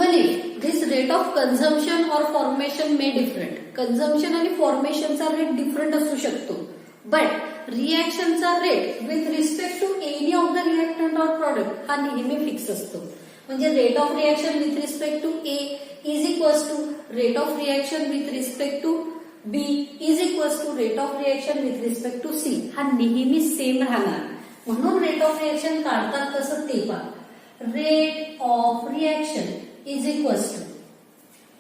Even if this rate of consumption or formation may different, consumption आणि फॉर्मेशनचा rate different असू शकतो, but रिएक्शनचा rate with respect to any of the reactant or product हा नेहमी fix असतो. म्हणजे rate of reaction with respect to A is equals to rate of reaction with respect to B is equals to rate of reaction with respect to C हा नेहमी same राहणार. म्हणून rate of reaction काढतात कसं ते पहा. Rate of reaction is equals to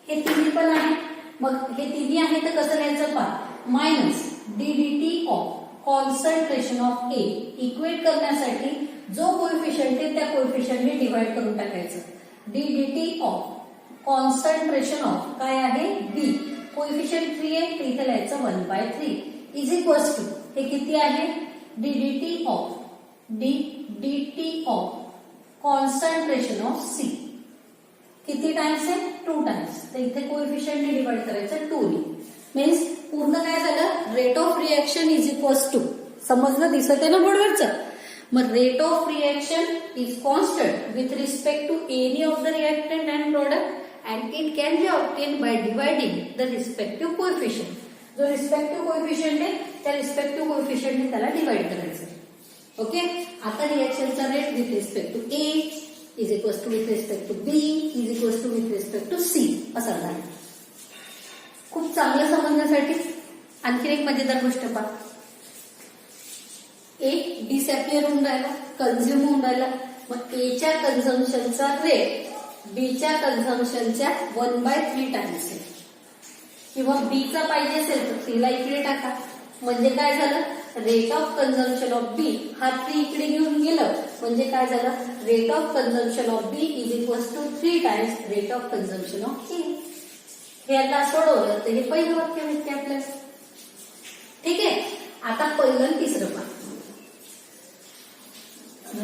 हे तिन्ही पण आहे, मग हे तिन्ही आहे तर कसं लिहायचं पहा. Minus DDT of concentration of A equate करण्यासाठी जो कोएफिशियंट आहे त्या कोएफिशियंटने डिवाइड करून टाकायचं. डीडीटी ऑफ कॉन्सन्ट्रेशन ऑफ काय आहे बी, कोएफिशियंट 3 आहे तर इथे लिहायचं 1/3 इज इक्वल्स टू हे किती आहे DDT of concentration of C किती टाइम्स आहे 2 टाइम्स, तर इथे कोएफिशियंटने डिवाइड करायचं 2 ने. मीन्स पूर्ण काय झालं rate of reaction is equals to, समजलं दिसत आहे ना बोर्डवरचं. मग rate of reaction is constant with respect to any of the reactant and product and it can be obtain by dividing the respective coefficient. जो रिस्पेक्टिव्ह कोएफिशियंट आहे त्या respective कोएफिशियंटने त्याला डिवाइड करायचं. ओके, आता रिएक्शनचा rate with respect to A is equals to with respect to B is equals to with respect to C असा झाला. खूप चांगलं समजण्यासाठी आणखी एक मजेदार गोष्ट पहा. ए डिसअपिअर होऊन राहिला, कन्झ्युम होऊन राहिला, मग एच्या कन्झम्पशनचा रेट बीच्या कन्झम्पशनच्या 1/3 टाइम्स आहे. किंवा बीचा पाहिजे असेल तर 3 ला इकडे टाका, म्हणजे काय झालं rate of consumption of B हा 3 इकडे घेऊन गेलं म्हणजे काय झालं rate of consumption of B is equals to 3 times rate of consumption of A. हे आता सोडवलं तर हे पहिलं वाक्य भेटते आपल्याला. ठीक आहे, आता पहिलं आणि तिसरं पहा.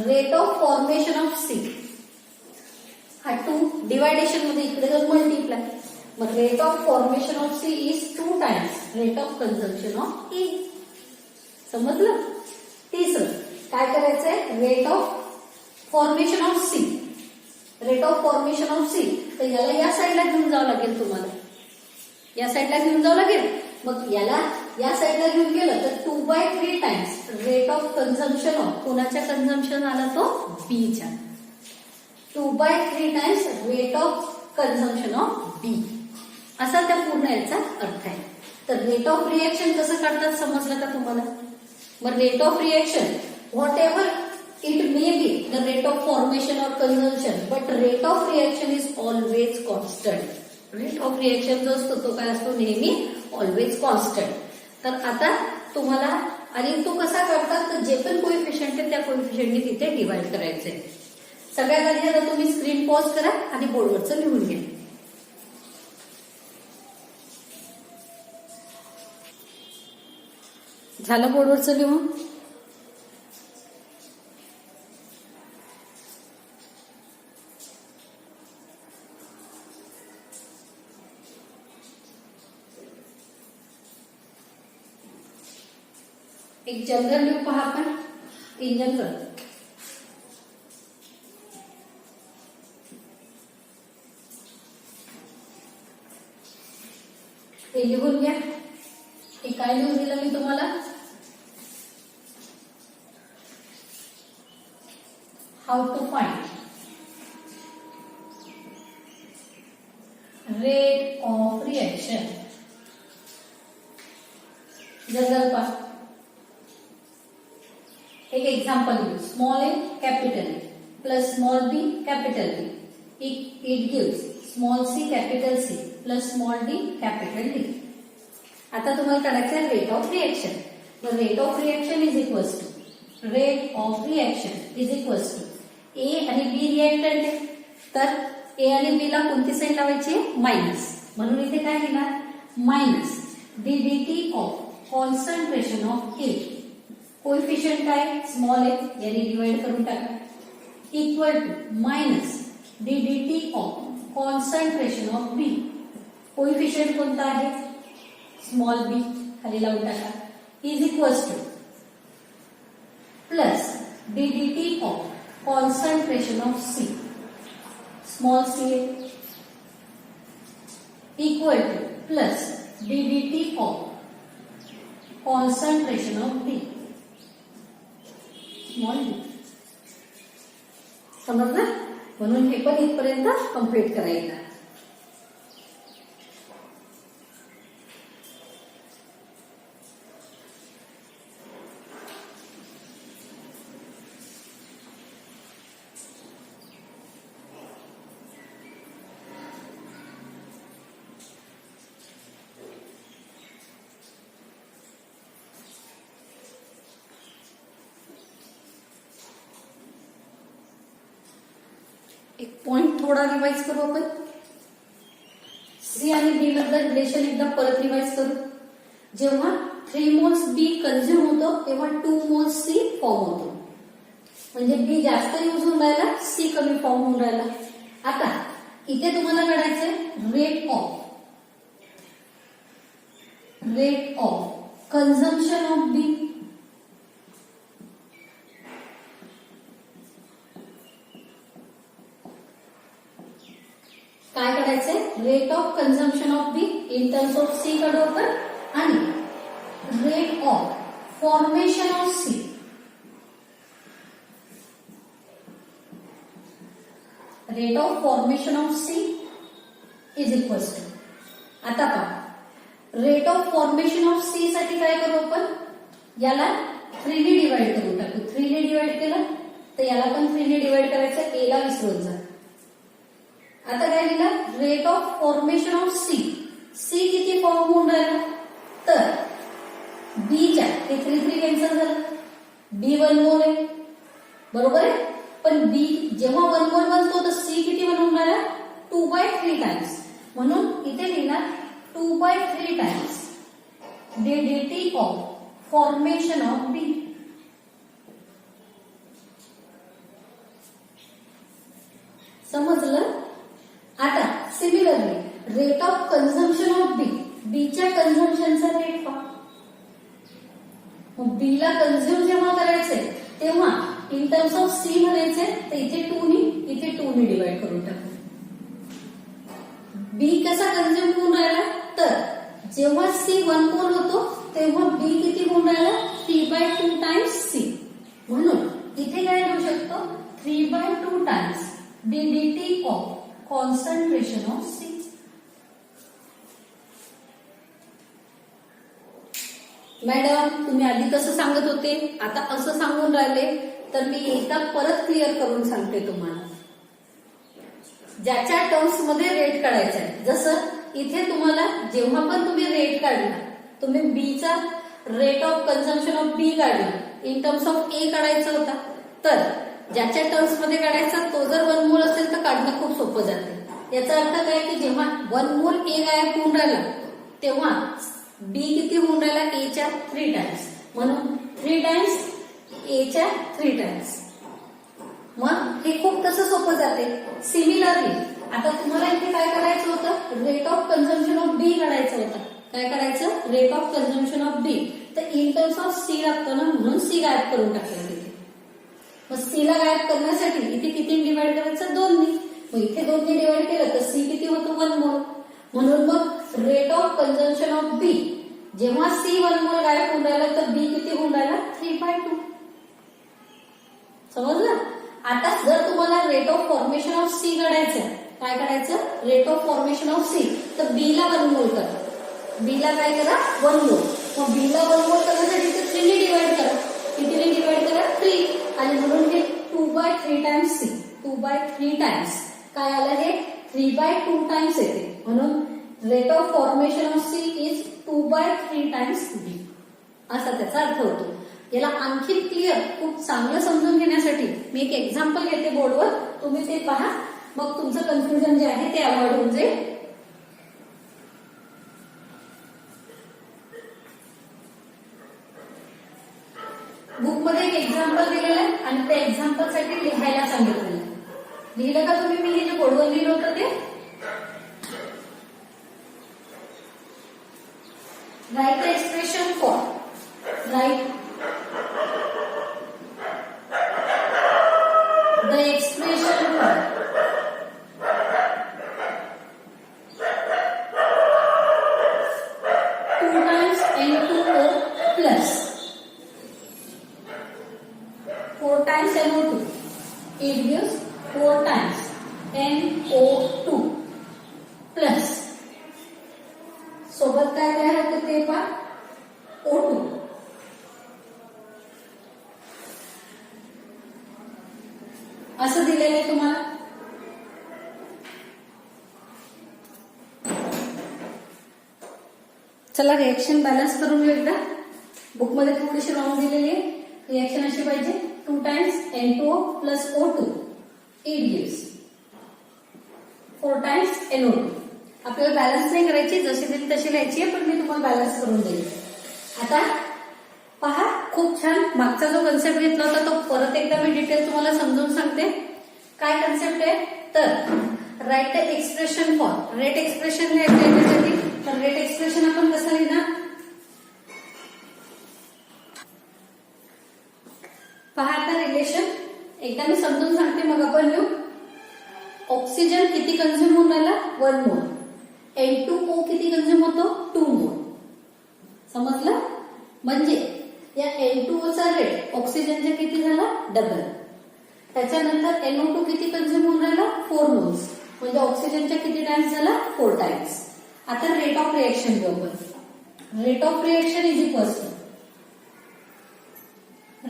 Rate of formation of C हा 2 डिवायडेशन मध्ये इकडे जाऊन मल्टिप्लाय, मग rate of formation of C is 2 times rate of consumption of A. समजलं. तिसरं काय करायचंय rate of formation of C, rate of formation of C तर याला या साईडला घेऊन जावं लागेल तुम्हाला, या साईडला घेऊन जावं लागेल. मग याला या साईडला घेऊन गेलं तर 2/3 times rate of consumption of कोणाच्या कन्झम्पशन आला तो बीच्या. 2/3 times rate of consumption of B असा त्या पूर्ण याचा अर्थ आहे. तर रेट ऑफ रिएक्शन कसं काढतात समजलं का तुम्हाला. मग rate of reaction whatever it may be the rate of formation or consumption but rate of reaction is always constant. Rate of reaction जो असतो तो काय असतो नेहमी ऑलवेज कॉन्स्टंट. तर आता तुम्हाला आणि तो कसा करतात तर जे पण कोएफिशियंट आहे त्या कोएफिशियंटने तिथे डिवाइड करायचंय. सगळ्यात आधी आता तुम्ही स्क्रीन पॉज करा आणि बोर्डवरचं लिहून घ्या. झालं बोर्डवरचं लिहून. एक जनरल लिहू पहा आपण. इन जनरल हे लिहून घ्या. हे काय लिहून दिलं मी तुम्हाला. How to find rate of reaction. General पहा. एक एग्जाम्पल घेऊ. Small A capital A plus small B capital B it gives small C capital C plus small D capital D. आता तुम्हाला काढायचं आहे रेट ऑफ रिएक्शन. तर rate of reaction is equals to rate of reaction is equals to A आणि B reactant आहे तर ए आणि बी ला कोणती साईन लावायची मायनस, म्हणून इथे काय लिहिणार minus DDT of concentration of A. Coefficient काय स्मॉल ए याने डिवाइड करून टाका equal to minus DDT of concentration of B. Coefficient कोणता आहे स्मॉल बी खाली लावून टाका is equals to plus DDT of concentration of C. Small C equal to plus ddt of concentration of B small d. समजलं? म्हणून हे पण इथपर्यंत कम्प्लीट करायचं. एक पॉइंट थोडा रिवाइज करू आपण. सी आणि बी मधलं रिलेशन एकदा परत रिवाइज करू. जेव्हा 3 मोल्स बी कंझ्युम होतो तेव्हा 2 मोल्स सी फॉर्म होतो. म्हणजे बी जास्त यूज होऊन राहिला, सी कमी फॉर्म होऊन राहिला. आता इथे तुम्हाला काढायचंय rate of consumption of B. काय काढायचंय? Rate of consumption of B in terms of C काढू आपण. आणि rate of formation of C is equals to. आता पहा, rate of formation of C साठी काय करू आपण? याला 3 ने डिवाइड करून टाकू. 3 ने डिवाइड केलं तर याला पण 3 ने डिवाइड करायचं. ए ला विसरून जा. आता काय लिहिलं? Rate of formation of C. C किती फॉर्म होऊन राहिला? तर बीच्या हे 3 कॅन्सल झालं. बी 1 मोल आहे, बरोबर आहे. पण बी जेव्हा 1 मोल बनतो तर सी किती बनवून राहिला? 2/3 टाइम्स. म्हणून इथे लिहिणार 2/3 times ddt of formation of B. समजलं? आता similarly rate of consumption of B. बीच्या कन्झम्पशनचा रेट पहा. मग बीला कन्झ्युम जेव्हा करायचंय तेव्हा इन टर्म्स ऑफ सी म्हणायचंय, तर इथे 2 ने डिवाइड करून टाकू. बी कसा कन्झ्युम होऊन राहिला? तर जेव्हा सी 1 मोल होतो तेव्हा बी किती होऊन राहिला? 3/2 टाइम्स सी. म्हणून इथे काय लिहू शकतो? 3/2 times ddt of concentration of C. Madam तुम्ही आधी कसं सांगत होते, आता असं सांगून राहिले, तर मी एकदा परत क्लिअर करून सांगते तुम्हाला. ज्याच्या टर्म्स मध्ये रेट काढायचा आहे. जसं इथे तुम्हाला जेव्हा पण तुम्ही रेट काढला, तुम्ही बीचा रेट ऑफ कन्झम्पशन ऑफ बी काढला, इन टर्म्स ऑफ ए काढायचा होता. तर ज्याच्या टर्म्स मध्ये काढायचा तो जर 1 मोल असेल तर काढणं खूप सोपं जाते. याचा अर्थ काय की जेव्हा 1 मोल ए गायब होऊन राहिला तेव्हा बी किती होऊन राहिला? ए च्या 3 टाइम्स. म्हणून 3 टाइम्स ए च्या 3 टाइम्स. मग हे खूप तसं सोपं जाते. सिमिलरली आता तुम्हाला इथे काय करायचं होतं? रेट ऑफ कन्झम्पशन ऑफ बी काढायचं होतं. काय करायचं? रेट ऑफ कन्झम्पशन ऑफ बी. तर इन टर्म्स ऑफ सी लागतो ना, म्हणून सी गायब करून टाकलं तिथे. मग सी ला गायब करण्यासाठी इथे किती डिवाइड करायचं? 2 ने. मग इथे 2 ने डिवाइड केलं तर सी किती होतो? 1 मोल. म्हणून मग रेट ऑफ कन्झम्पशन ऑफ बी जेव्हा सी 1 मोल गायब होऊन राहिला तर बी किती होऊन राहिला? 3/2. समजलं? आता जर तुम्हाला rate of formation of C काढायचं, काय काढायचं? Rate of formation of C. तर बी ला 1 मोल करा. बी ला काय करा? 1 मोल. मग बी ला 1 मोल करण्यासाठी 3 ने डिवाइड करा. कितीने डिवाइड करा? 3. आणि म्हणून हे 2/3 टाइम्स सी. 2/3 टाइम्स काय आलं? हे 3/2 टाइम्स येते. म्हणून rate of formation of C is 2/3 times B. असा त्याचा अर्थ होतो. याला आणखी क्लिअर खूप चांगलं समजून घेण्यासाठी मी एक एक्झाम्पल घेते बोर्डवर, तुम्ही ते पहा. मग तुमचं कन्फ्युजन जे आहे ते अवॉइड होऊन जाईल. बुक मध्ये एक एक्झाम्पल दिलेलं आहे आणि त्या एक्झाम्पल साठी लिहायला सांगितलेलं आहे. लिहिलं का तुम्ही? मी हे जे बोर्डवर लिहिलं होतं ते. Write the expression for. Write the expression for NO2 plus सोबत काय तयार होतं ते पहा O2. असं दिलेलं आहे तुम्हाला. चला रिएक्शन बॅलन्स करून घेऊ एकदा. बुकमध्ये थोडीशी रॉंग दिलेली आहे. रिएक्शन अशी पाहिजे 2 times N2O plus O2 it gives 4 times NO2. आपल्याला बॅलन्स नाही करायची, जशी दिली तशी लिहायची आहे, पण मी तुम्हाला बॅलन्स करून देईल. आता पहा, खूप छान मागचा जो कन्सेप्ट घेतला होता तो परत एकदा मी डिटेल तुम्हाला समजून सांगते. काय कन्सेप्ट आहे तर write the expression for rate expression लिहायचं याच्यासाठी. तर रेट एक्सप्रेशन आपण कसं लिहिणार पहा. आता रिलेशन एकदा मी समजून सांगते मग आपण लिहू. ऑक्सिजन किती कन्झ्युम होऊन राहिला 1 मोल. N2O किती कन्झ्युम होतो 2 मोल. समजलं. म्हणजे या N2O चा रेट ऑक्सिजनच्या किती झाला डबल. त्याच्यानंतर NO2 किती कन्झ्युम होऊन राहिला 4 मोल्स. म्हणजे ऑक्सिजनच्या किती टाइम्स झाला 4 टाइम्स. आता रेट ऑफ रिएक्शन घेऊ आपण. Rate of reaction is equal to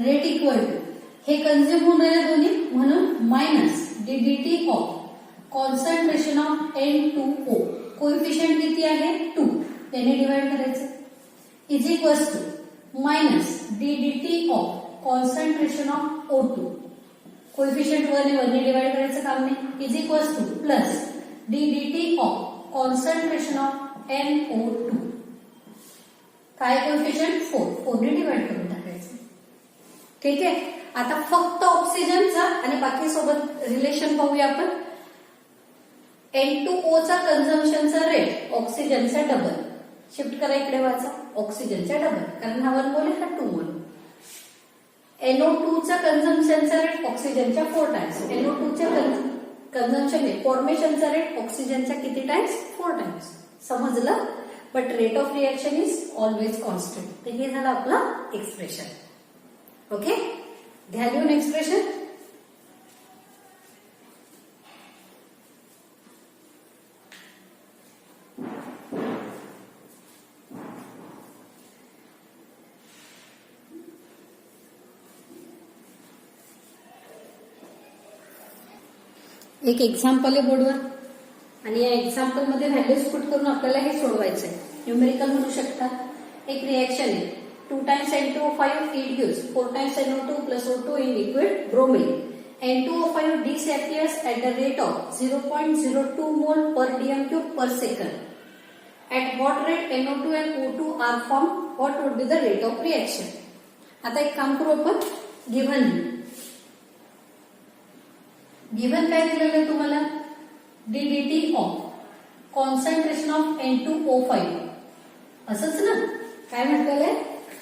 rate equal to हे कन्झ्युम होऊन राहिले दोन्ही म्हणून minus DDT of concentration of N2O. Coefficient किती आहे 2 त्याने डिवाइड करायचं is equal to minus DDT of concentration of O2. Coefficient 1 ने डिवाइड करायचं काम नाही is equal to plus DDT of concentration of NO2. काय कोएफिशियंट 4 ने डिवाइड करून टाकायचं. ठीक आहे. आता फक्त ऑक्सिजनचा आणि बाकी सोबत रिलेशन पाहूया आपण. N2O चा कन्झम्पशनचा रेट ऑक्सिजनचा डबल. शिफ्ट करा इकडे वाचा ऑक्सिजनचा डबल कारण हा 1 मोल हा 2 मोल. NO2 चा कन्झम्पशनचा रेट ऑक्सिजनच्या 4 टाइम्स. NO2 च्या कन्झम्पशन फॉर्मेशनचा रेट ऑक्सिजनच्या किती टाइम्स 4 टाइम्स. समजलं. But rate of reaction is always constant. तर हे झालं आपलं एक्सप्रेशन. ओके. ध्यान देऊन एक्सप्रेशन. एक एक्झाम्पल आहे बोर्डवर आणि या एक्झाम्पल मध्ये व्हॅल्यूज पुट करून आपल्याला हे सोडवायचं आहे. न्यूमेरिकल म्हणू शकता. एक रिएक्शन आहे 2 times N2O5 it gives 4 times NO2 plus O2 in liquid bromine. N2O5 disappears at the rate of 0.02 mole per dm cube per second. At what rate NO2 and O2 are formed? What would be the rate of reaction? आता एक काम करू आपण. Given काय दिलेलं आहे तुम्हाला DDT of concentration of N2O5 असंच ना. काय म्हटलेलं आहे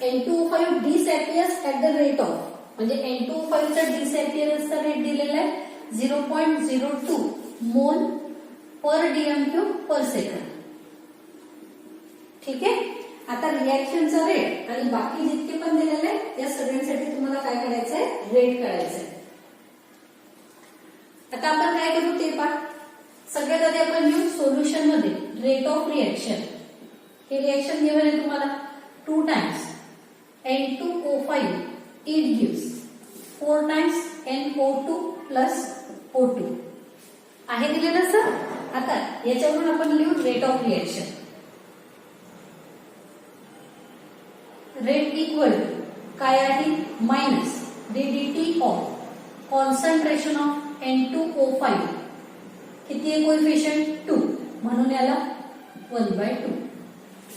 N2O5 disappears at the rate of म्हणजे N2O5 चा डिसअपिअरन्सचा रेट दिलेला आहे 0.02 मोल पर डीएम क्यूब पर सेकंड. ठीक आहे. आता रिएक्शनचा रेट आणि बाकी जितके पण दिलेले आहे या सगळ्यांसाठी तुम्हाला काय करायचं आहे रेट काढायचं आहे. आता आपण काय करू ते पहा. सगळ्यात आधी आपण घेऊ सोल्युशन मध्ये रेट ऑफ रिएक्शन. हे रिएक्शन गिव्हन आहे तुम्हाला 2 times N2O5 it gives 4 times NO2 plus O2 आहे दिलेलं सर. आता याच्यावरून आपण लिहू rate of reaction. Rate equal to काय आहे minus DDT of concentration of N2O5 किती आहे कोएफिशियंट 2 म्हणून याला 1/2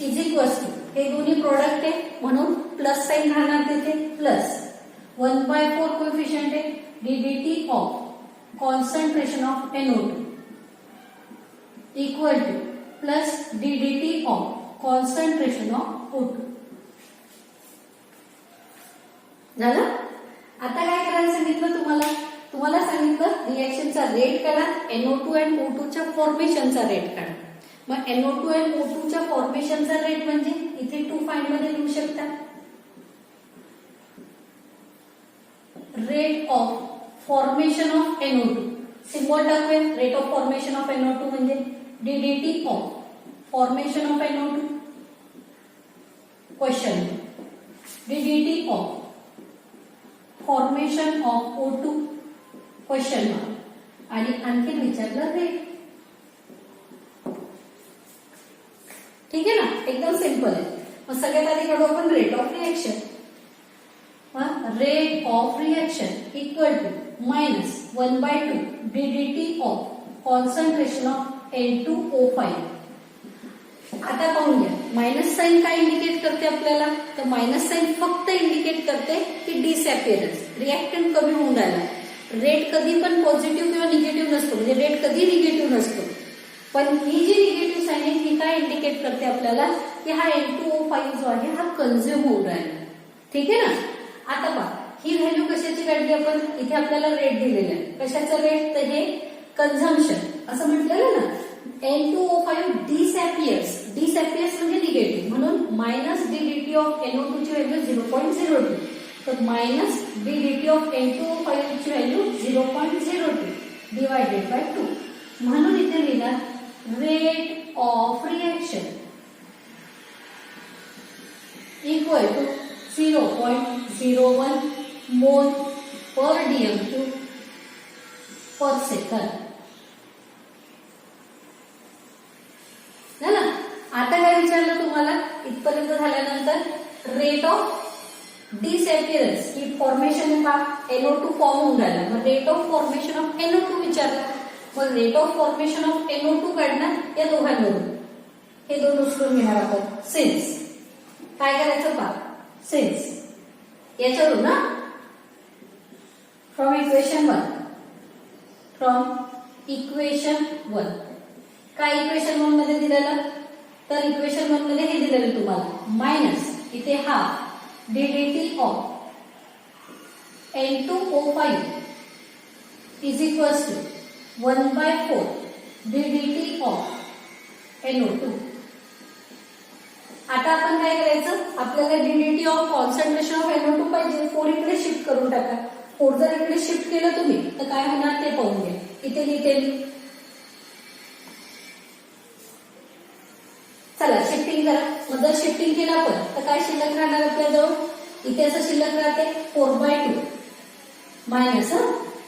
इज इक्वल टू हे दोन्ही प्रोडक्ट आहे म्हणून प्लस साइन राहणार तिथे प्लस 1/4 कोएफिशियंट आहे DDT of concentration of NO2 equal to plus DDT of concentration of O2. झालं. आता काय करायला सांगितलं तुम्हाला सांगितलं रिएक्शनचा रेट काढा. NO2 आणि O2 च्या फॉर्मेशनचा रेट काढा. मग NO2 आणि O2 च्या फॉर्मेशनचा रेट म्हणजे इथे 2 फाइंड मध्ये लिहू शकता. Rate of formation of NO2 symbol टाकूया. Rate of formation of NO2 म्हणजे DDT of formation of NO2 question, DDT of formation of O2 question mark. आणि आणखी विचारलं रेट. ठीक आहे ना, एकदम सिंपल आहे. मग सगळ्यात आधी काढू आपण rate of reaction. Rate of reaction equal to -1/2 DDT of concentration of N2O5. आता पाहून घ्या, मायनस साइन काय इंडिकेट करते आपल्याला, तर मायनस साइन फक्त इंडिकेट करते की डिसअपिअरन्स, रिएक्टंट कमी होऊन राहिला. रेट कधी पण पॉझिटिव्ह किंवा निगेटिव्ह नसतो, म्हणजे रेट कधी निगेटिव्ह नसतो. पण ही जी निगेटिव्ह साइन आहे ही काय इंडिकेट करते आपल्याला की हा N2O5 जो आहे हा कन्झ्युम होऊन राहिला. ठीक आहे ना. आता पहा, ही व्हॅल्यू कशाची काढली आपण, इथे आपल्याला रेट दिलेला आहे. कशाचं रेट, तर हे कन्झम्पशन असं म्हटलेलं ना. N2O5 डिसअपियर्स म्हणजे निगेटिव्ह, म्हणून मायनस डीडीटी ऑफ NO2 ची व्हॅल्यू 0.02. तर मायनस डीडीटी ऑफ N2O5 ची व्हॅल्यू 0.02 डिवायडेड बाय 2. म्हणून इथे लिहिला rate of reaction equal to 0.01 mole per DM³ per second. ना. आता काय विचारलं तुम्हाला इथपर्यंत झाल्यानंतर, रेट ऑफ डिसअपिअरन्स की फॉर्मेशन का NO2 फॉर्म होऊन राहिला. मग rate of formation of NO2 विचारला. मग rate of formation of NO2 काढणार या दोघांवरून. हे दोन उचलून घेणार आपण. सिन्स काय करायचं पहा, सिन्स याच्यावरून ना, फ्रॉम इक्वेशन 1 काय इक्वेशन 1 मध्ये दिलेलं, तर इक्वेशन 1 मध्ये हे दिलेलं तुम्हाला मायनस इथे half DDT of N2O5 is equals to 1/4 DDT of NO2. आता आपण काय करायचं, आपल्याला DDT of concentration of NO2 पाहिजे. 4 इकडे शिफ्ट करून टाका. 4 जर इकडे शिफ्ट केलं तुम्ही तर काय होणार ते पाहून घ्या. इथे लिहिते, चला शिफ्टिंग करा. मग जर शिफ्टिंग केलं आपण तर काय शिल्लक राहणार आपल्याजवळ, इथे असं शिल्लक राहते 4/2 minus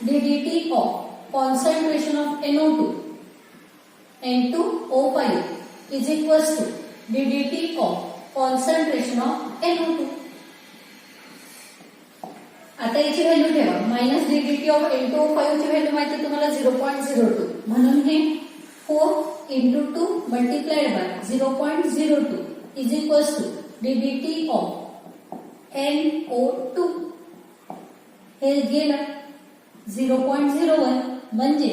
DDT of concentration of N2O5 is equals to DDT of concentration of NO2. आता याची व्हॅल्यू ठेवा. मायनस डीडीटी ऑफ N2O5 ची व्हॅल्यू माहिती तुम्हाला 0.02. म्हणून हे 4 into 2 multiplied by 0.02 is equals to ddt of NO2. हे गेलं 0.01 म्हणजे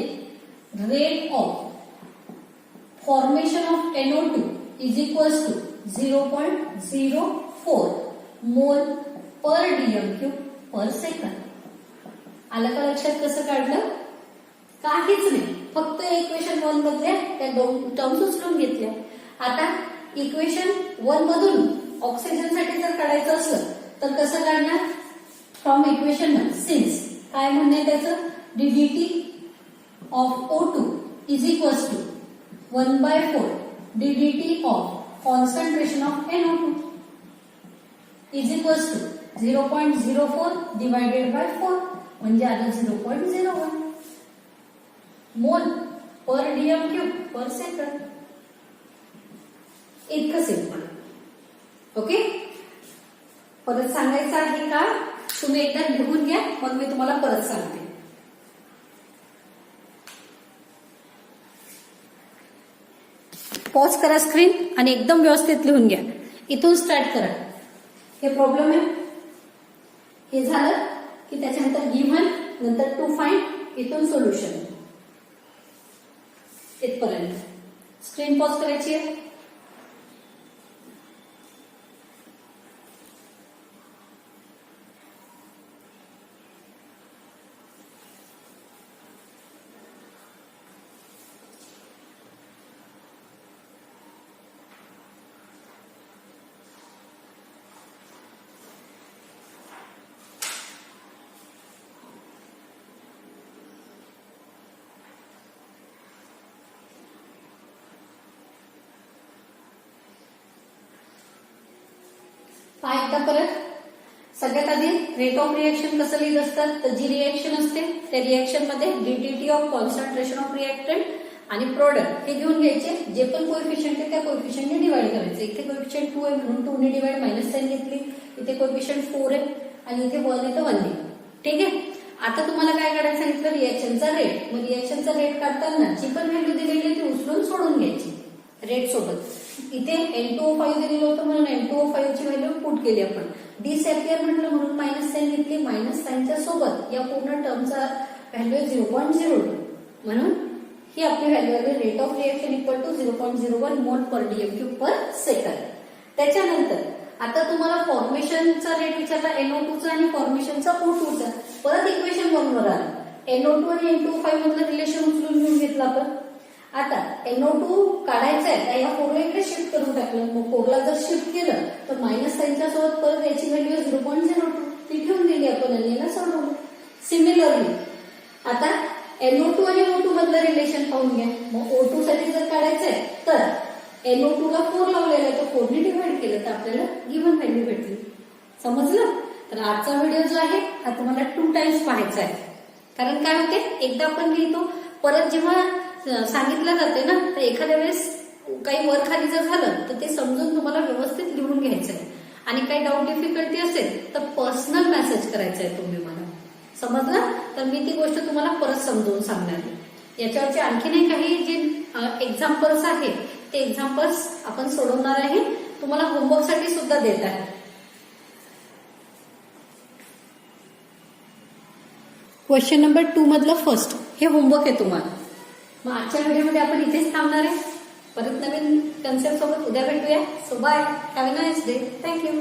rate of formation of NO2 is equals to 0.04 मोल पर DM³ पर सेकंड. आलं का लक्षात कसं काढलं? काहीच नाही, फक्त इक्वेशन 1 मधल्या त्या दोन टर्म्स उचलून घेतल्या. आता इक्वेशन 1 मधून ऑक्सिजन साठी जर काढायचं असलं तर कसं काढणार, फ्रॉम इक्वेशन 1 सिन्स काय म्हणणे त्याचं, DDT of O2 is equals to 1/4 DDT of concentration of NO2 is equals to 0.04 divided by 4 म्हणजे आलं 0.01 mole per DM³ per second. इतकं सिंपल. ओके, परत सांगायचं आहे का, तुम्ही एकदा लिहून घ्या मग मी तुम्हाला परत सांगते. पॉज करा स्क्रीन आणि एकदम व्यवस्थित लिहून घ्या. इथून स्टार्ट करा. हे प्रॉब्लेम आहे, हे झालं की त्याच्यानंतर गिव्हन, नंतर टू फाइंड, इथून सोल्युशन. इथपर्यंत स्क्रीन पॉज करायची आहे. पहा एकदा परत. सगळ्यात आधी रेट ऑफ रिएक्शन कसं लिहित असतात, तर जी रिएक्शन असते त्या रिएक्शन मध्ये DTT of concentration of reactant आणि प्रोडक्ट हे घेऊन घ्यायचे. जे पण कोएफिशियंट आहे त्या कोएफिशियंटने डिवाइड करायचे. इथे कोएफिशियंट 2 आहे म्हणून 2 ने डिवाइड मायनस साइन घेतली. इथे कोएफिशियंट 4 आहे आणि इथे 1 आहे तर 1 लिहिलं. ठीक आहे. आता तुम्हाला काय करायचं सांगितलं, रिएक्शनचा रेट. मग रिएक्शनचा रेट काढताना जी पण व्हॅल्यू दिलेली आहे ती उचलून सोडून घ्यायची रेट सोबत. इथे N2O5 दिलेलं होतं म्हणून N2O5 ची व्हॅल्यू पुट केली आपण. डिसॅपियर म्हटलं म्हणून मायनस साइन घेतली. मायनस साइनच्या सोबत या पूर्ण टर्मचा व्हॅल्यू 0.02 म्हणून ही आपली व्हॅल्यू आली. Rate of reaction equal to 0.01 mole per DM³ per second. त्याच्यानंतर आता तुम्हाला फॉर्मेशनचा रेट विचारला NO2 चा आणि फॉर्मेशनचा O2 चा. परत इक्वेशन 1 वर आलं. NO2 आणि N2O5 मधलं रिलेशन उचलून घेऊन घेतलं आपण. आता NO2 काढायचा आहे तर या 4 इकडे शिफ्ट करून टाकलं. मग 4ला जर शिफ्ट केलं तर मायनस साइनच्या सोबत परत याची व्हॅल्यू 0.02 ती ठेवून दिली आपण आणि याला सोडवलं. सिमिलरली आता NO2 आणि O2 मधलं रिलेशन पाहून घ्या. मग O2 साठी जर काढायचं आहे तर NO2 ला 4 लावलेला आहे तर 4 ने डिवाइड केलं तर आपल्याला गिव्हन व्हॅल्यू भेटली. समजलं. तर आजचा व्हिडिओ जो आहे हा तुम्हाला 2 टाइम्स पाहायचा आहे. कारण काय होते, एकदा आपण लिहितो परत जेव्हा सांगितलं जाते ना तर एखाद्या वेळेस काही वर खाली जर झालं तर ते समजून तुम्हाला व्यवस्थित लिहून घ्यायचं आहे. आणि काही डाऊट डिफिकल्टी असेल तर पर्सनल मेसेज करायचा आहे तुम्ही मला. समजलं. तर मी ती गोष्ट तुम्हाला परत समजून सांगणार आहे. याच्यावरचे आणखीनही काही जे एक्झाम्पल्स आहेत ते एक्झाम्पल्स आपण सोडवणार आहे. तुम्हाला होमवर्कसाठी सुद्धा देत आहे. क्वेश्चन नंबर 2 मधलं फर्स्ट हे होमवर्क आहे तुम्हाला. मग आजच्या व्हिडिओमध्ये आपण इथेच थांबणार आहे. परत नवीन कन्सेप्ट सोबत उद्या भेटूया. So bye. Have a nice day. Thank you.